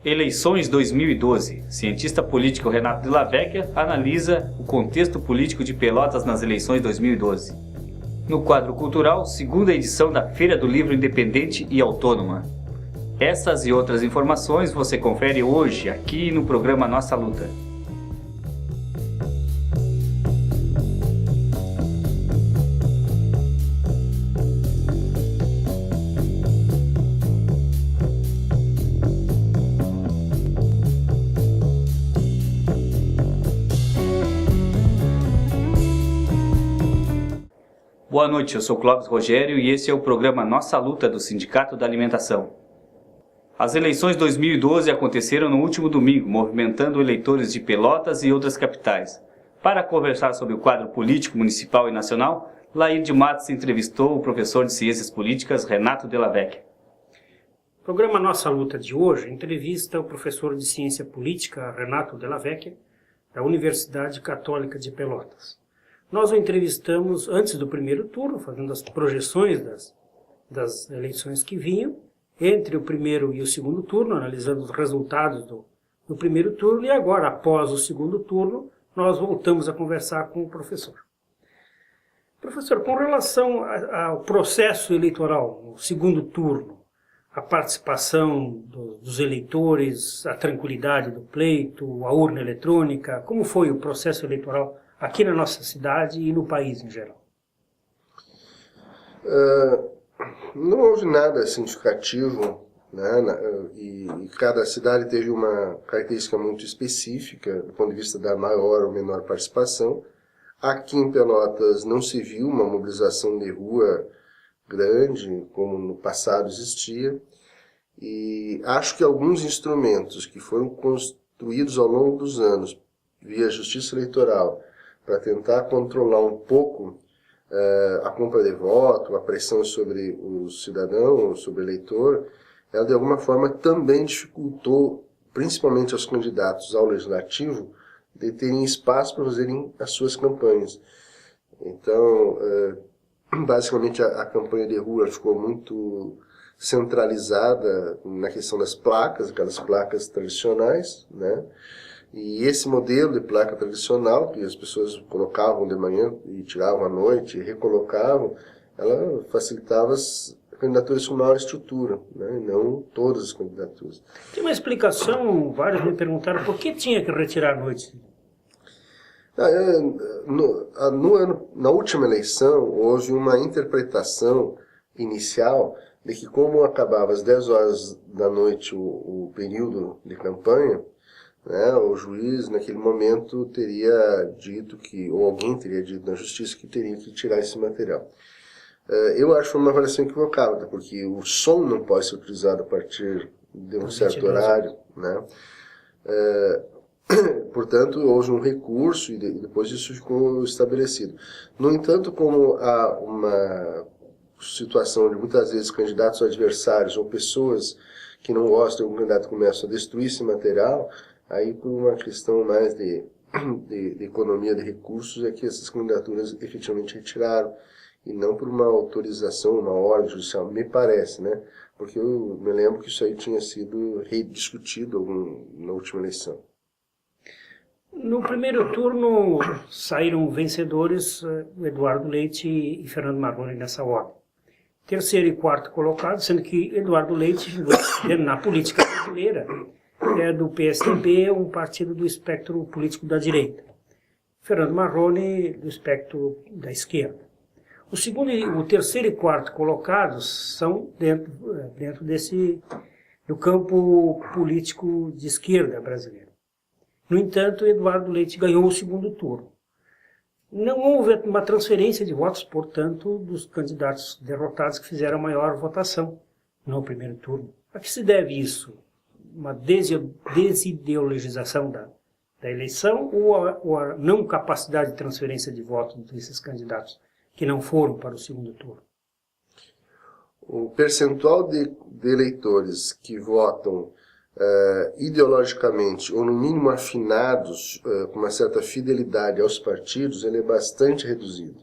Eleições 2012. Cientista político Renato Della Vecchia analisa o contexto político de Pelotas nas eleições 2012. No quadro cultural, segunda edição da Feira do Livro Independente e Autônoma. Essas e outras informações você confere hoje aqui no programa Nossa Luta. Boa noite, eu sou Clóvis Rogério e esse é o programa Nossa Luta do Sindicato da Alimentação. As eleições 2012 aconteceram no último domingo, movimentando eleitores de Pelotas e outras capitais. Para conversar sobre o quadro político municipal e nacional, Lair de Matos entrevistou o professor de Ciências Políticas Renato Della Vecchia. O programa Nossa Luta de hoje entrevista o professor de Ciência Política Renato Della Vecchia, da Universidade Católica de Pelotas. Nós o entrevistamos antes do primeiro turno, fazendo as projeções das eleições que vinham, entre o primeiro e o segundo turno, analisando os resultados do primeiro turno, e agora, após o segundo turno, nós voltamos a conversar com o professor. Professor, com relação ao processo eleitoral, no segundo turno, a participação dos eleitores, a tranquilidade do pleito, a urna eletrônica, como foi o processo eleitoral aqui na nossa cidade e no país em geral? Não houve nada significativo, né, e cada cidade teve uma característica muito específica do ponto de vista da maior ou menor participação. Aqui em Pelotas não se viu uma mobilização de rua grande, como no passado existia, e acho que alguns instrumentos que foram construídos ao longo dos anos via Justiça Eleitoral para tentar controlar um pouco a compra de voto, a pressão sobre o cidadão, sobre o eleitor, ela de alguma forma também dificultou, principalmente aos candidatos ao legislativo, de terem espaço para fazerem as suas campanhas. Então, basicamente a campanha de rua ficou muito centralizada na questão das placas, aquelas placas tradicionais, né? E esse modelo de placa tradicional, que as pessoas colocavam de manhã e tiravam à noite, e recolocavam, ela facilitava as candidaturas com maior estrutura, né? E não todas as candidaturas. Tem uma explicação, vários me perguntaram por que tinha que retirar à noite. Na última eleição, houve uma interpretação inicial de que, como acabava às 10 horas da noite o período de campanha, né, o juiz, naquele momento, teria dito que, ou alguém teria dito na justiça que teria que tirar esse material. Eu acho uma avaliação equivocada, porque o som não pode ser utilizado a partir de um certo horário, né? Portanto, houve um recurso e depois isso ficou estabelecido. No entanto, como há uma situação de muitas vezes candidatos adversários ou pessoas que não gostam de um candidato começam a destruir esse material, aí por uma questão mais de economia de recursos é que essas candidaturas efetivamente retiraram, e não por uma autorização, uma ordem judicial, me parece, né? Porque eu me lembro que isso aí tinha sido rediscutido na última eleição. No primeiro turno saíram vencedores Eduardo Leite e Fernando Marrone nessa ordem. Terceiro e quarto colocado, sendo que Eduardo Leite, na política brasileira, é do PSDB, um partido do espectro político da direita. Fernando Marrone, do espectro da esquerda. O terceiro e quarto colocados são dentro do campo político de esquerda brasileiro. No entanto, Eduardo Leite ganhou o segundo turno. Não houve uma transferência de votos, portanto, dos candidatos derrotados que fizeram a maior votação no primeiro turno. A que se deve isso? Uma desideologização da eleição ou a não capacidade de transferência de votos desses candidatos que não foram para o segundo turno? O percentual de eleitores que votam ideologicamente, ou no mínimo afinados, com uma certa fidelidade aos partidos, ele é bastante reduzido.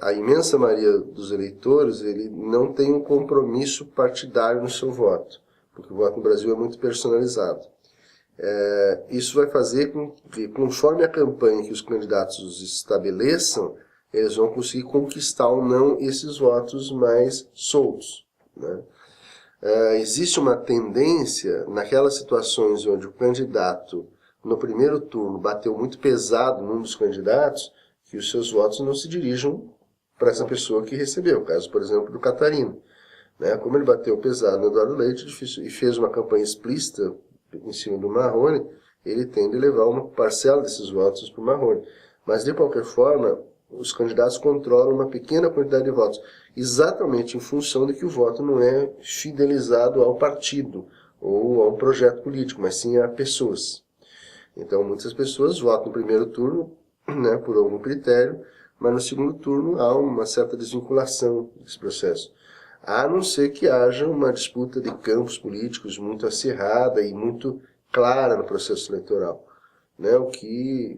A imensa maioria dos eleitores ele não tem um compromisso partidário no seu voto, porque o voto no Brasil é muito personalizado. Isso vai fazer com que, conforme a campanha que os candidatos estabeleçam, eles vão conseguir conquistar ou não esses votos mais soltos, né? Existe uma tendência, naquelas situações onde o candidato, no primeiro turno, bateu muito pesado num dos candidatos, que os seus votos não se dirijam para essa pessoa que recebeu. O caso, por exemplo, do Catarino, né? Como ele bateu pesado no Eduardo Leite e fez uma campanha explícita em cima do Marrone, ele tende a levar uma parcela desses votos para o Marrone. Mas, de qualquer forma, os candidatos controlam uma pequena quantidade de votos, exatamente em função de que o voto não é fidelizado ao partido ou a um projeto político, mas sim a pessoas. Então, muitas pessoas votam no primeiro turno, né, por algum critério, mas no segundo turno há uma certa desvinculação desse processo. A não ser que haja uma disputa de campos políticos muito acirrada e muito clara no processo eleitoral, né, o que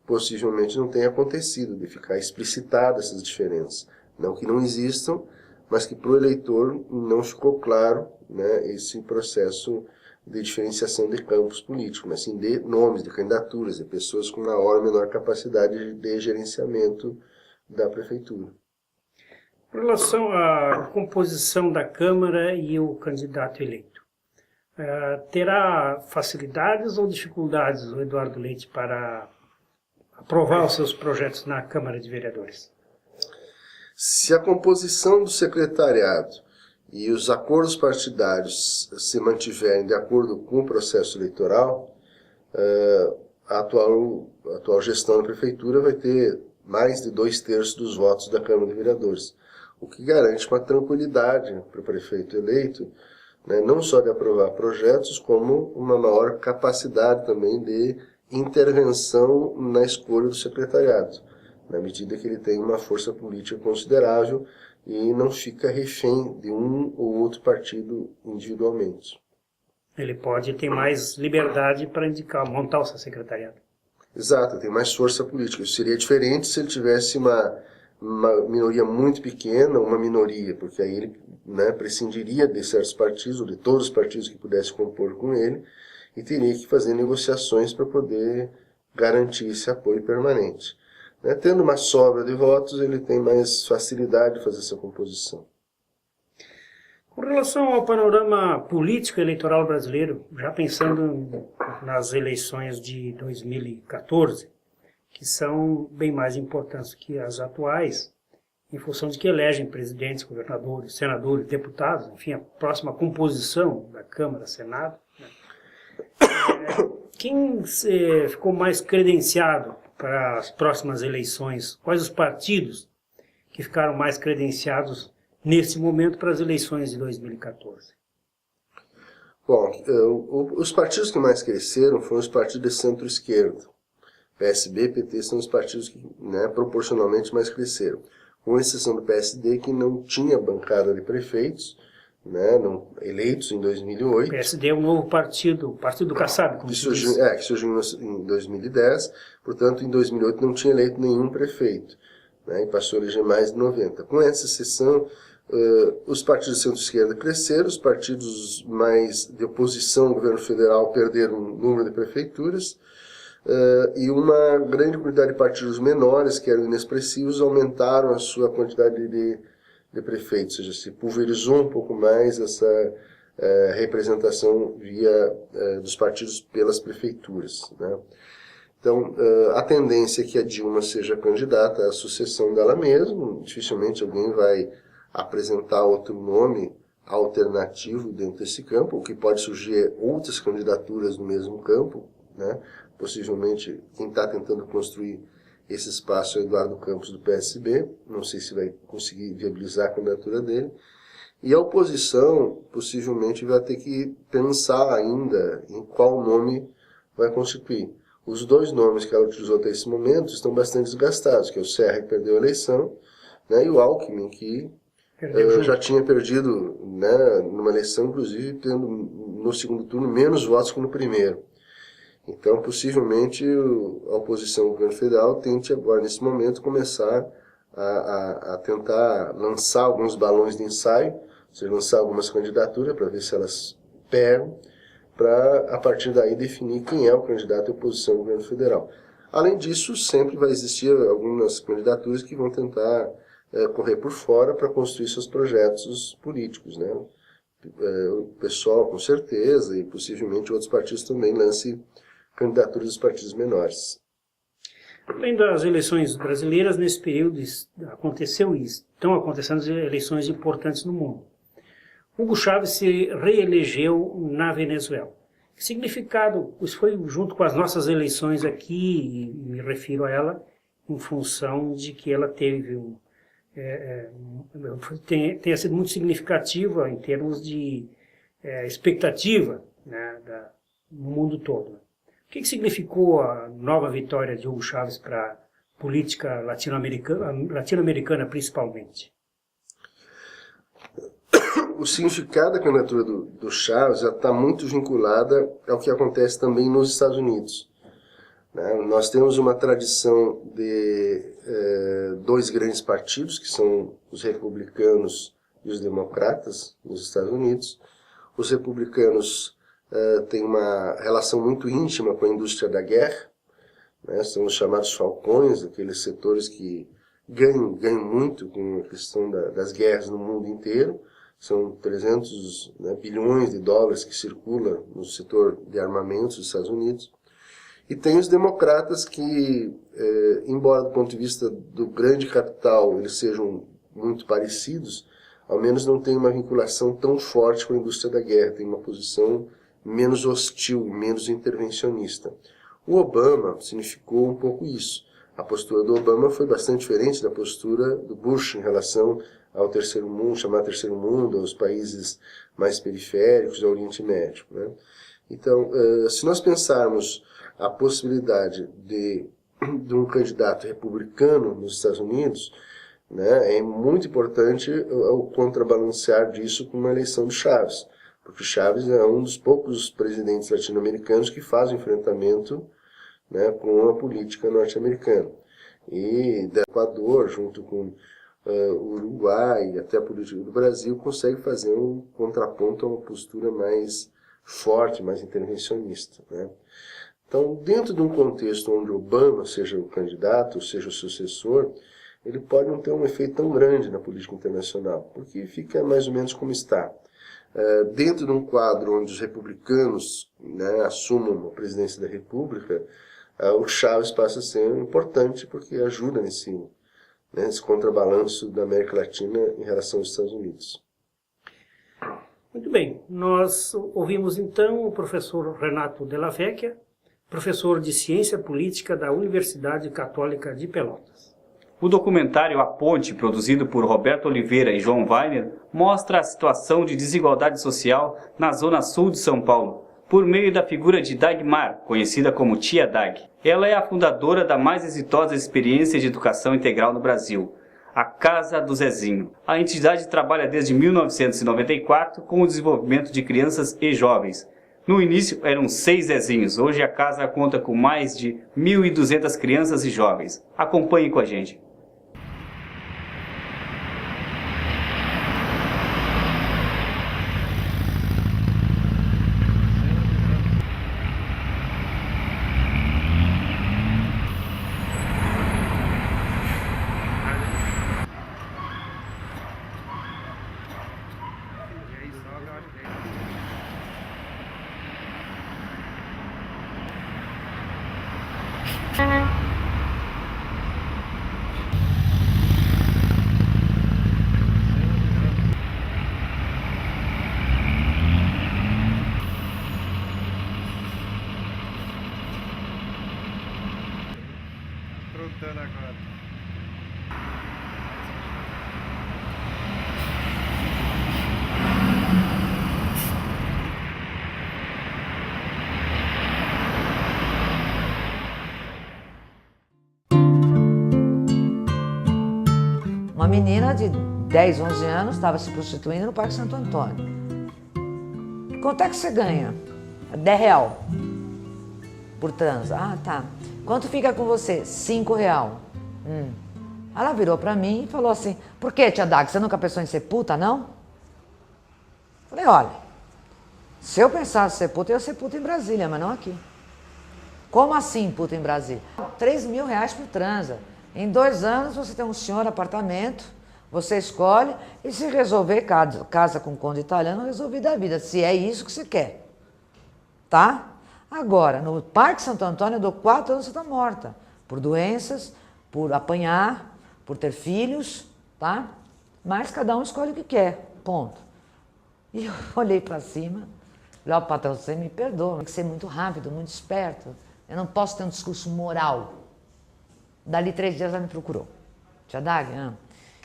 possivelmente não tenha acontecido, de ficar explicitada essas diferenças. Não que não existam, mas que para o eleitor não ficou claro, né, esse processo de diferenciação de campos políticos, mas sim de nomes, de candidaturas, de pessoas com maior ou menor capacidade de gerenciamento da prefeitura. Em relação à composição da Câmara e o candidato eleito, terá facilidades ou dificuldades o Eduardo Leite para aprovar os seus projetos na Câmara de Vereadores? Se a composição do secretariado e os acordos partidários se mantiverem de acordo com o processo eleitoral, a atual gestão da prefeitura vai ter mais de 2/3 dos votos da Câmara de Vereadores, o que garante uma tranquilidade para o prefeito eleito, né, não só de aprovar projetos, como uma maior capacidade também de intervenção na escolha do secretariado, na medida que ele tem uma força política considerável e não fica refém de um ou outro partido individualmente. Ele pode ter mais liberdade para indicar, montar o seu secretariado. Exato, tem mais força política. Isso seria diferente se ele tivesse uma minoria muito pequena, uma minoria, porque aí ele, né, prescindiria de certos partidos, ou de todos os partidos que pudessem compor com ele, e teria que fazer negociações para poder garantir esse apoio permanente. Né? Tendo uma sobra de votos, ele tem mais facilidade de fazer essa composição. Com relação ao panorama político eleitoral brasileiro, já pensando nas eleições de 2014, que são bem mais importantes que as atuais, em função de que elegem presidentes, governadores, senadores, deputados, enfim, a próxima composição da Câmara, Senado, né? Quem ficou mais credenciado para as próximas eleições? Quais os partidos que ficaram mais credenciados nesse momento para as eleições de 2014? Bom, os partidos que mais cresceram foram os partidos de centro-esquerda. PSB e PT são os partidos que, né, proporcionalmente mais cresceram. Com exceção do PSD, que não tinha bancada de prefeitos, né, eleitos em 2008. O PSD é um novo partido, o Partido do Kassab, como se diz. Que surgiu em 2010, portanto, em 2008 não tinha eleito nenhum prefeito, né, e passou a eleger mais de 90. Com essa exceção, os partidos de centro-esquerda cresceram, os partidos mais de oposição ao governo federal perderam um número de prefeituras, e uma grande quantidade de partidos menores, que eram inexpressivos, aumentaram a sua quantidade de prefeitos, ou seja, se pulverizou um pouco mais essa representação via dos partidos pelas prefeituras, né? Então, a tendência é que a Dilma seja candidata à sucessão dela mesma, dificilmente alguém vai apresentar outro nome alternativo dentro desse campo, o que pode surgir outras candidaturas no mesmo campo, né? Possivelmente quem está tentando construir esse espaço é o Eduardo Campos do PSB, não sei se vai conseguir viabilizar a candidatura dele, e a oposição possivelmente vai ter que pensar ainda em qual nome vai constituir. Os dois nomes que ela utilizou até esse momento estão bastante desgastados, que é o Serra, que perdeu a eleição, né, e o Alckmin, que já tinha perdido, né, numa eleição, inclusive, tendo no segundo turno menos votos que no primeiro. Então, possivelmente, a oposição ao governo federal tente agora, nesse momento, começar a tentar lançar alguns balões de ensaio, ou seja, lançar algumas candidaturas para ver se elas pegam, para, a partir daí, definir quem é o candidato à oposição ao governo federal. Além disso, sempre vai existir algumas candidaturas que vão tentar correr por fora para construir seus projetos políticos, né? O pessoal, com certeza, e possivelmente outros partidos também lancem candidaturas dos partidos menores. Além das eleições brasileiras, nesse período aconteceu isso. Estão acontecendo eleições importantes no mundo. Hugo Chávez se reelegeu na Venezuela. Que significado, isso foi junto com as nossas eleições aqui, e me refiro a ela, em função de que ela teve tenha sido muito significativa em termos de expectativa, né, no mundo todo. O que significou a nova vitória de Hugo Chávez para a política latino-americana principalmente? O significado da candidatura do Chávez já está muito vinculada ao que acontece também nos Estados Unidos. Né? Nós temos uma tradição de dois grandes partidos, que são os republicanos e os democratas nos Estados Unidos. Os republicanos têm uma relação muito íntima com a indústria da guerra, né? São os chamados falcões, aqueles setores que ganham muito com a questão das guerras no mundo inteiro. São 300 bilhões de dólares que circula no setor de armamentos dos Estados Unidos. E tem os democratas que, embora do ponto de vista do grande capital eles sejam muito parecidos, ao menos não tem uma vinculação tão forte com a indústria da guerra, tem uma posição menos hostil, menos intervencionista. O Obama significou um pouco isso. A postura do Obama foi bastante diferente da postura do Bush em relação ao terceiro mundo, chamar terceiro mundo, aos países mais periféricos, ao Oriente Médio, né? Então, se nós pensarmos a possibilidade de um candidato republicano nos Estados Unidos, né, é muito importante o contrabalancear disso com uma eleição de Chávez, porque Chávez é um dos poucos presidentes latino-americanos que faz o enfrentamento, né, com a política norte-americana. E do Equador, junto com o Uruguai e até a política do Brasil, consegue fazer um contraponto a uma postura mais forte, mais intervencionista, né? Então, dentro de um contexto onde Obama seja o candidato, seja o sucessor, ele pode não ter um efeito tão grande na política internacional, porque fica mais ou menos como está. Dentro de um quadro onde os republicanos, né, assumam a presidência da República, o Chávez passa a ser importante porque ajuda nesse contrabalanço da América Latina em relação aos Estados Unidos. Muito bem, nós ouvimos então o professor Renato Della Vecchia, professor de Ciência Política da Universidade Católica de Pelotas. O documentário A Ponte, produzido por Roberto Oliveira e João Weiner, mostra a situação de desigualdade social na zona sul de São Paulo, por meio da figura de Dagmar, conhecida como Tia Dag. Ela é a fundadora da mais exitosa experiência de educação integral no Brasil, a Casa do Zezinho. A entidade trabalha desde 1994 com o desenvolvimento de crianças e jovens. No início eram 6 Zezinhos, hoje a casa conta com mais de 1.200 crianças e jovens. Acompanhe com a gente. Agora. Uma menina de 10, 11 anos estava se prostituindo no Parque Santo Antônio. Quanto é que você ganha? R$10 por transa. Ah, tá. Quanto fica com você? R$5. Ela virou pra mim e falou assim, por que, tia Dag, você nunca pensou em ser puta, não? Falei, olha, se eu pensasse em ser puta, eu ia ser puta em Brasília, mas não aqui. Como assim puta em Brasília? R$3.000 por transa. Em 2 anos você tem um senhor apartamento, você escolhe e se resolver, casa com conde italiano, resolver da vida, se é isso que você quer. Tá? Agora, no Parque Santo Antônio, eu dou 4 anos você está morta. Por doenças, por apanhar, por ter filhos, tá? Mas cada um escolhe o que quer, ponto. E eu olhei para cima, falei, ó, patrão, você me perdoa, tem que ser muito rápido, muito esperto. Eu não posso ter um discurso moral. Dali 3 dias ela me procurou. Tia Dag,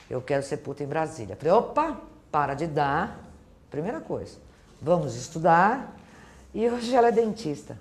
eu quero ser puta em Brasília. Falei, opa, para de dar. Primeira coisa, vamos estudar. E hoje ela é dentista.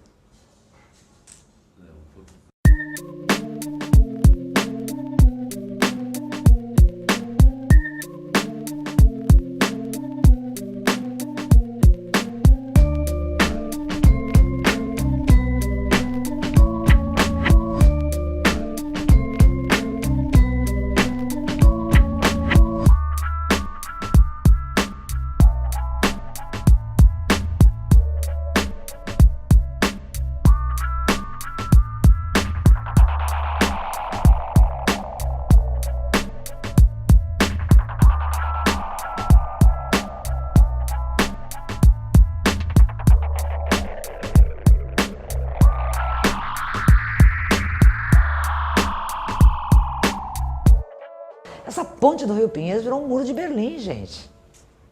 Essa ponte do Rio Pinheiros virou um muro de Berlim, gente.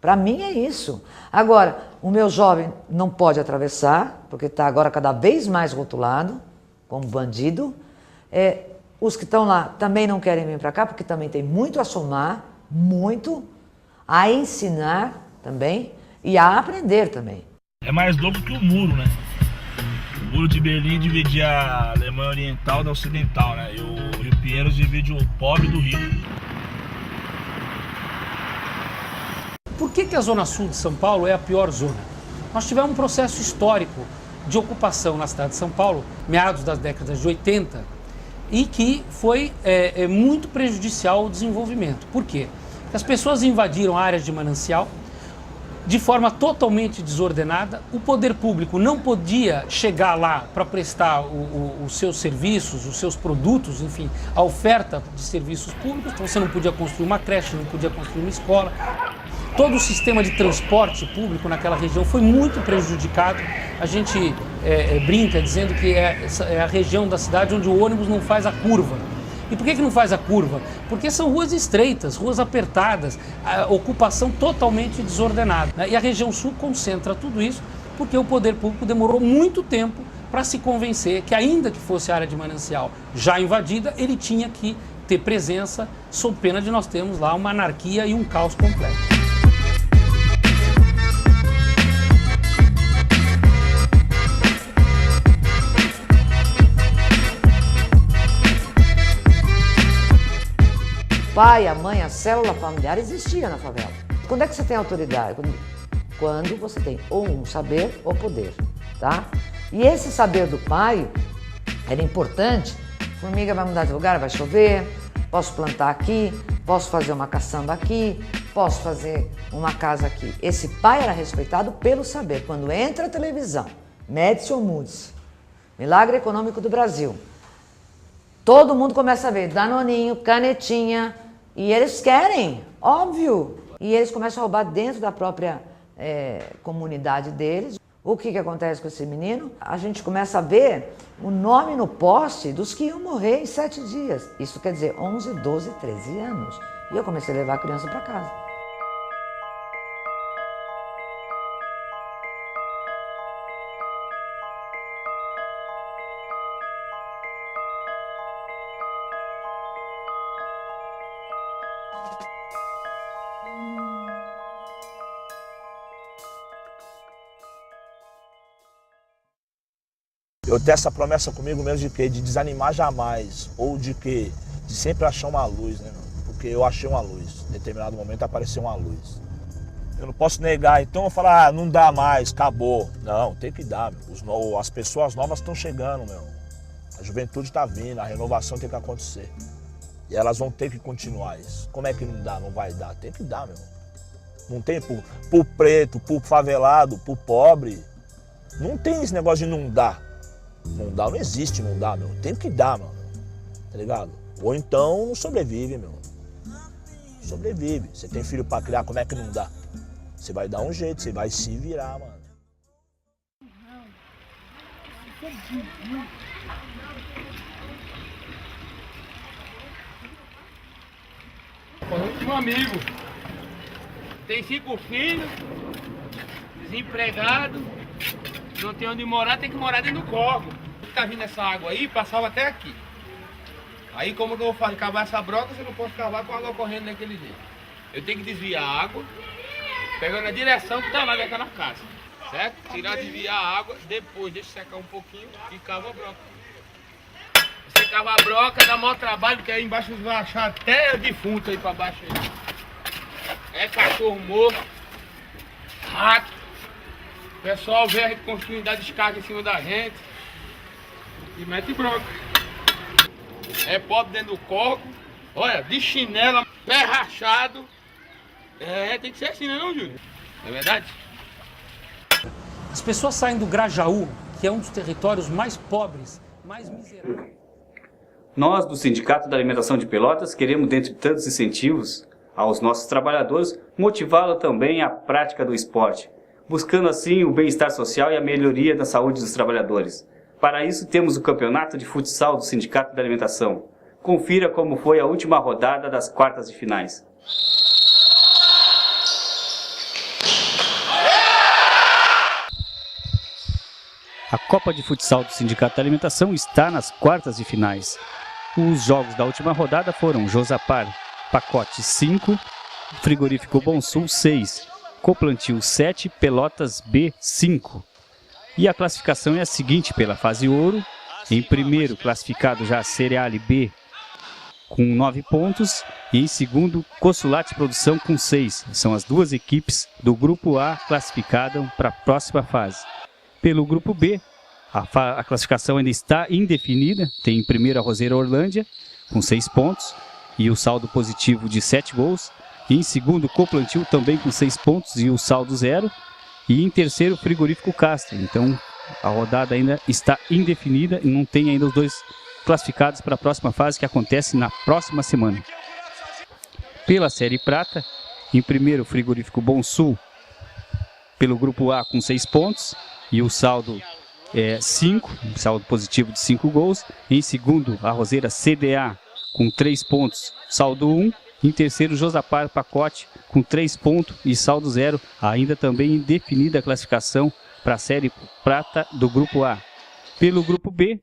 Para mim é isso. Agora, o meu jovem não pode atravessar, porque está agora cada vez mais rotulado, como bandido. Os que estão lá também não querem vir para cá, porque também tem muito a somar, muito, a ensinar também e a aprender também. É mais louco que o muro, né? O muro de Berlim dividia a Alemanha Oriental da Ocidental, né? E o Rio Pinheiros divide o pobre do rico. Por que a Zona Sul de São Paulo é a pior zona? Nós tivemos um processo histórico de ocupação na cidade de São Paulo, meados das décadas de 80, e que foi muito prejudicial ao desenvolvimento. Por quê? Porque as pessoas invadiram áreas de manancial de forma totalmente desordenada, o poder público não podia chegar lá para prestar os seus serviços, os seus produtos, enfim, a oferta de serviços públicos, então você não podia construir uma creche, não podia construir uma escola. Todo o sistema de transporte público naquela região foi muito prejudicado. A gente brinca dizendo que é a região da cidade onde o ônibus não faz a curva. E por que não faz a curva? Porque são ruas estreitas, ruas apertadas, a ocupação totalmente desordenada. E a região sul concentra tudo isso porque o poder público demorou muito tempo para se convencer que, ainda que fosse a área de manancial já invadida, ele tinha que ter presença, sob pena de nós termos lá uma anarquia e um caos completo. O pai, a mãe, a célula familiar existia na favela. Quando é que você tem autoridade? Quando você tem ou um saber ou poder, tá? E esse saber do pai era importante. Formiga vai mudar de lugar, vai chover, posso plantar aqui, posso fazer uma caçamba aqui, posso fazer uma casa aqui. Esse pai era respeitado pelo saber. Quando entra a televisão, Médici ou Mudici, Milagre Econômico do Brasil, todo mundo começa a ver Danoninho, Canetinha, e eles querem, óbvio. E eles começam a roubar dentro da própria comunidade deles. O que acontece com esse menino? A gente começa a ver o nome no poste dos que iam morrer em 7 dias. Isso quer dizer 11, 12, 13 anos. E eu comecei a levar a criança para casa. Eu tenho essa promessa comigo mesmo de quê? De desanimar jamais, ou de quê? De sempre achar uma luz, né? porque eu achei uma luz. Em determinado momento apareceu uma luz. Eu não posso negar, então eu falar, ah, não dá mais, acabou. Não, tem que dar, meu. As pessoas novas estão chegando, meu. A juventude está vindo, a renovação tem que acontecer. E elas vão ter que continuar isso. Como é que não dá, não vai dar? Tem que dar, meu. Não tem pro preto, pro favelado, pro pobre. Não tem esse negócio de não dar. Não dá, não existe não dá, meu. Tem que dar, mano. Tá ligado? Ou então não sobrevive, meu. Sobrevive. Você tem filho pra criar, como é que não dá? Você vai dar um jeito, você vai se virar, mano. Um amigo tem 5 filhos, desempregado, não tem onde morar, tem que morar dentro do córrego. Tá vindo essa água aí, passava até aqui. Aí como que eu vou fazer? Cavar essa broca, você não pode cavar com a água correndo daquele jeito. Eu tenho que desviar a água, pegando a direção que tá lá daquela casa, certo? Tirar, desviar a água, depois deixa secar um pouquinho e cava a broca. Você cava a broca, dá maior trabalho, porque aí embaixo você vai achar até defunto aí pra baixo aí. É cachorro morto, rato. O pessoal vê a gente construindo, dá descarga em cima da gente e mete broca. É pobre dentro do coco, olha, de chinela, pé rachado. É, tem que ser assim, não, Júlio? Não é verdade? As pessoas saem do Grajaú, que é um dos territórios mais pobres, mais miseráveis. Nós, do Sindicato da Alimentação de Pelotas, queremos, dentre tantos incentivos aos nossos trabalhadores, motivá-lo também à prática do esporte, buscando assim o bem-estar social e a melhoria da saúde dos trabalhadores. Para isso, temos o Campeonato de Futsal do Sindicato da Alimentação. Confira como foi a última rodada das quartas de finais. A Copa de Futsal do Sindicato da Alimentação está nas quartas de finais. Os jogos da última rodada foram Josapar Pacote 5, Frigorífico Bom Sul 6, Coplantil 7, Pelotas B 5. E a classificação é a seguinte pela fase ouro. Em primeiro classificado já a Cereale B com 9 pontos e em segundo Consulate Produção com 6. São as duas equipes do grupo A classificadas para a próxima fase. Pelo grupo B, a classificação ainda está indefinida. Tem em primeiro a Roseira Orlândia com 6 pontos e o saldo positivo de 7 gols. E em segundo, Coplantil também com 6 pontos e o saldo 0. E em terceiro, Frigorífico Castro. Então, a rodada ainda está indefinida e não tem ainda os dois classificados para a próxima fase, que acontece na próxima semana. Pela Série Prata, em primeiro, Frigorífico Bom Sul, pelo grupo A com 6 pontos e o saldo é 5, saldo positivo de 5 gols. Em segundo, a Roseira CDA com 3 pontos, saldo 1. Em terceiro, Josapar Pacote com 3 pontos e saldo 0. Ainda também indefinida a classificação para a Série Prata do grupo A. Pelo grupo B,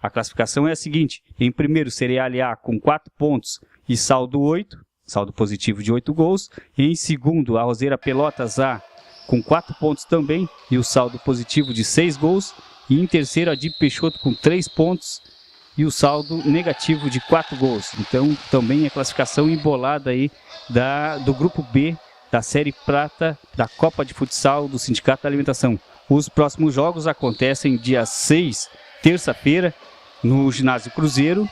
a classificação é a seguinte. Em primeiro, Cereale A com 4 pontos e saldo 8, saldo positivo de 8 gols. Em segundo, a Roseira Pelotas A com 4 pontos também e o saldo positivo de 6 gols. E em terceiro, a Dip Peixoto com 3 pontos e o saldo negativo de 4 gols. Então, também a classificação embolada aí do grupo B da Série Prata da Copa de Futsal do Sindicato da Alimentação. Os próximos jogos acontecem dia 6, terça-feira, no Ginásio Cruzeiro,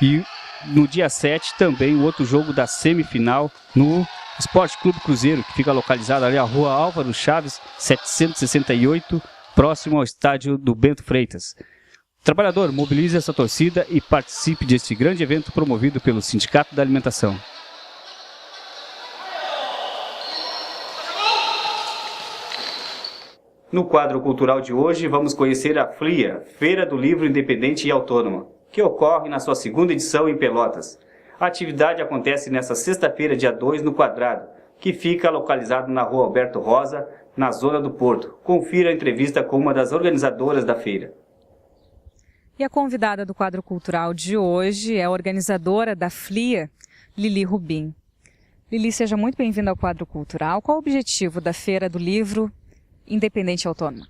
e no dia 7 também o outro jogo da semifinal no Esporte Clube Cruzeiro, que fica localizado ali à Rua Álvaro Chaves, 768, próximo ao estádio do Bento Freitas. Trabalhador, mobilize essa torcida e participe deste grande evento promovido pelo Sindicato da Alimentação. No quadro cultural de hoje, vamos conhecer a FLIA, Feira do Livro Independente e Autônoma, que ocorre na sua segunda edição em Pelotas. A atividade acontece nesta sexta-feira, dia 2, no Quadrado, que fica localizado na Rua Alberto Rosa, na Zona do Porto. Confira a entrevista com uma das organizadoras da feira. E a convidada do quadro cultural de hoje é a organizadora da FLIA, Lili Rubim. Lili, seja muito bem-vinda ao quadro cultural. Qual o objetivo da Feira do Livro Independente e Autônoma?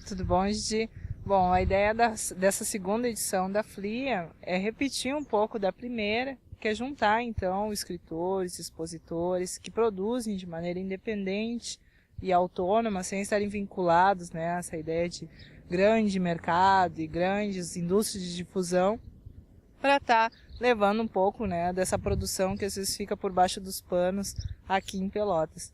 Tudo bom, Gigi? Bom, a ideia dessa segunda edição da FLIA é repetir um pouco da primeira que é juntar, então, escritores, expositores que produzem de maneira independente e autônoma, sem estarem vinculados, né, a essa ideia de grande mercado e grandes indústrias de difusão, para estar levando um pouco, né, dessa produção que às vezes fica por baixo dos panos aqui em Pelotas.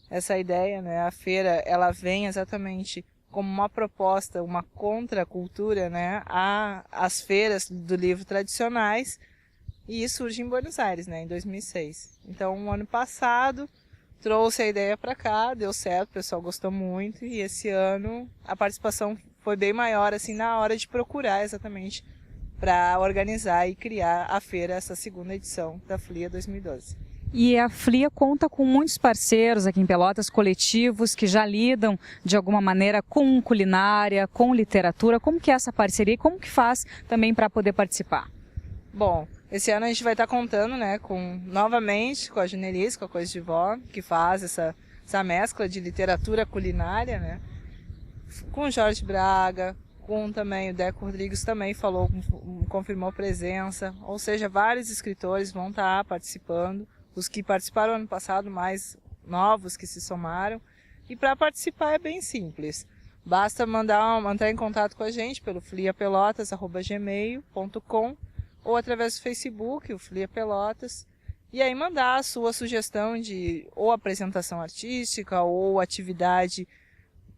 Essa ideia, né, a feira, ela vem exatamente como uma proposta, uma contracultura, né, às feiras do livro tradicionais, e surge em Buenos Aires, né, em 2006. Então, no ano passado, trouxe a ideia para cá, deu certo, o pessoal gostou muito, e esse ano a participação foi bem maior, assim, na hora de procurar exatamente para organizar e criar a feira, essa segunda edição da FLIA 2012. E a FLIA conta com muitos parceiros aqui em Pelotas, coletivos que já lidam de alguma maneira com culinária, com literatura. Como que é essa parceria e como que faz também para poder participar? Bom, esse ano a gente vai estar contando, né, novamente com a Junelice, com a Coisa de Vó, que faz essa mescla de literatura culinária, né, com o Jorge Braga, com também o Deco Rodrigues também falou, confirmou presença, ou seja, vários escritores vão estar participando. Os que participaram ano passado, mais novos que se somaram. E para participar é bem simples. Basta entrar em contato com a gente pelo fliapelotas@gmail.com ou através do Facebook, o Flia Pelotas. E aí mandar a sua sugestão de ou apresentação artística ou atividade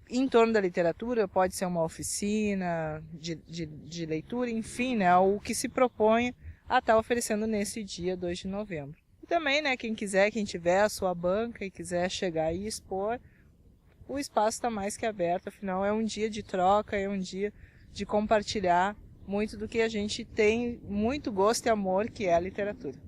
em torno da literatura. Pode ser uma oficina de leitura, enfim, né, o que se propõe a estar oferecendo nesse dia 2 de novembro. E também, né, quem tiver a sua banca e quiser chegar e expor, o espaço está mais que aberto, afinal é um dia de troca, é um dia de compartilhar muito do que a gente tem muito gosto e amor, que é a literatura.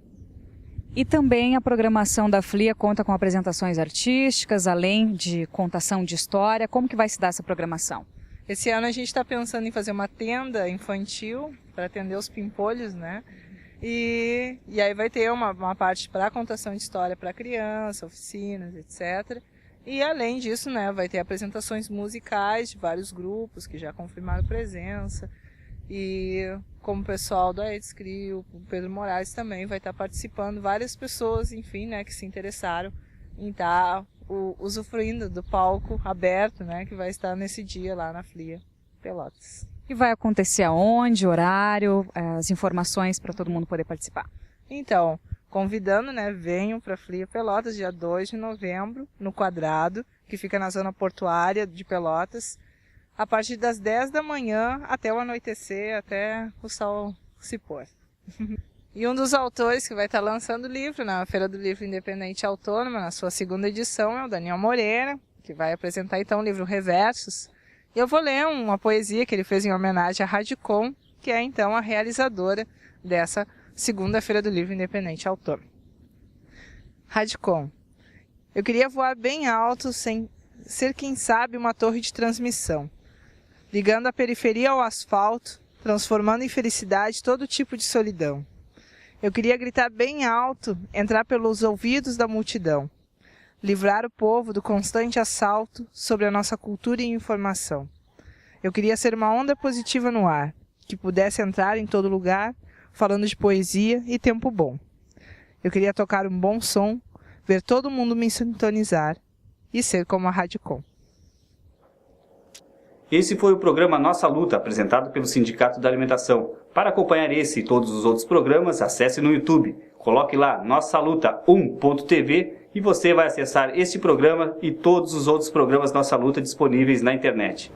E também a programação da FLIA conta com apresentações artísticas, além de contação de história. Como que vai se dar essa programação? Esse ano a gente está pensando em fazer uma tenda infantil para atender os pimpolhos, né? E aí vai ter uma parte para contação de história para criança, oficinas, etc. E além disso, né, vai ter apresentações musicais de vários grupos que já confirmaram presença. E como o pessoal do Aedes Crio, o Pedro Moraes também vai estar participando, várias pessoas, enfim, né, que se interessaram em estar usufruindo do palco aberto, né, que vai estar nesse dia lá na FLIA Pelotas. E vai acontecer aonde, horário, as informações para todo mundo poder participar? Então, convidando, né, venham para a FLIA Pelotas, dia 2 de novembro, no Quadrado, que fica na zona portuária de Pelotas, a partir das 10 da manhã até o anoitecer, até o sol se pôr. E um dos autores que vai estar lançando o livro na Feira do Livro Independente Autônoma, na sua segunda edição, é o Daniel Moreira, que vai apresentar então o livro Reversos. E eu vou ler uma poesia que ele fez em homenagem à Radicom, que é então a realizadora dessa segunda Feira do Livro Independente Autônoma. Radicom. Eu queria voar bem alto, sem ser, quem sabe, uma torre de transmissão, ligando a periferia ao asfalto, transformando em felicidade todo tipo de solidão. Eu queria gritar bem alto, entrar pelos ouvidos da multidão, livrar o povo do constante assalto sobre a nossa cultura e informação. Eu queria ser uma onda positiva no ar, que pudesse entrar em todo lugar, falando de poesia e tempo bom. Eu queria tocar um bom som, ver todo mundo me sintonizar e ser como a Radicom. Esse foi o programa Nossa Luta, apresentado pelo Sindicato da Alimentação. Para acompanhar esse e todos os outros programas, acesse no YouTube. Coloque lá Nossa Luta 1.tv e você vai acessar este programa e todos os outros programas Nossa Luta disponíveis na internet.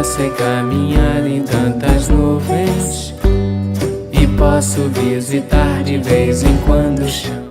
Sei caminhar em tantas nuvens e posso visitar de vez em quando o chão.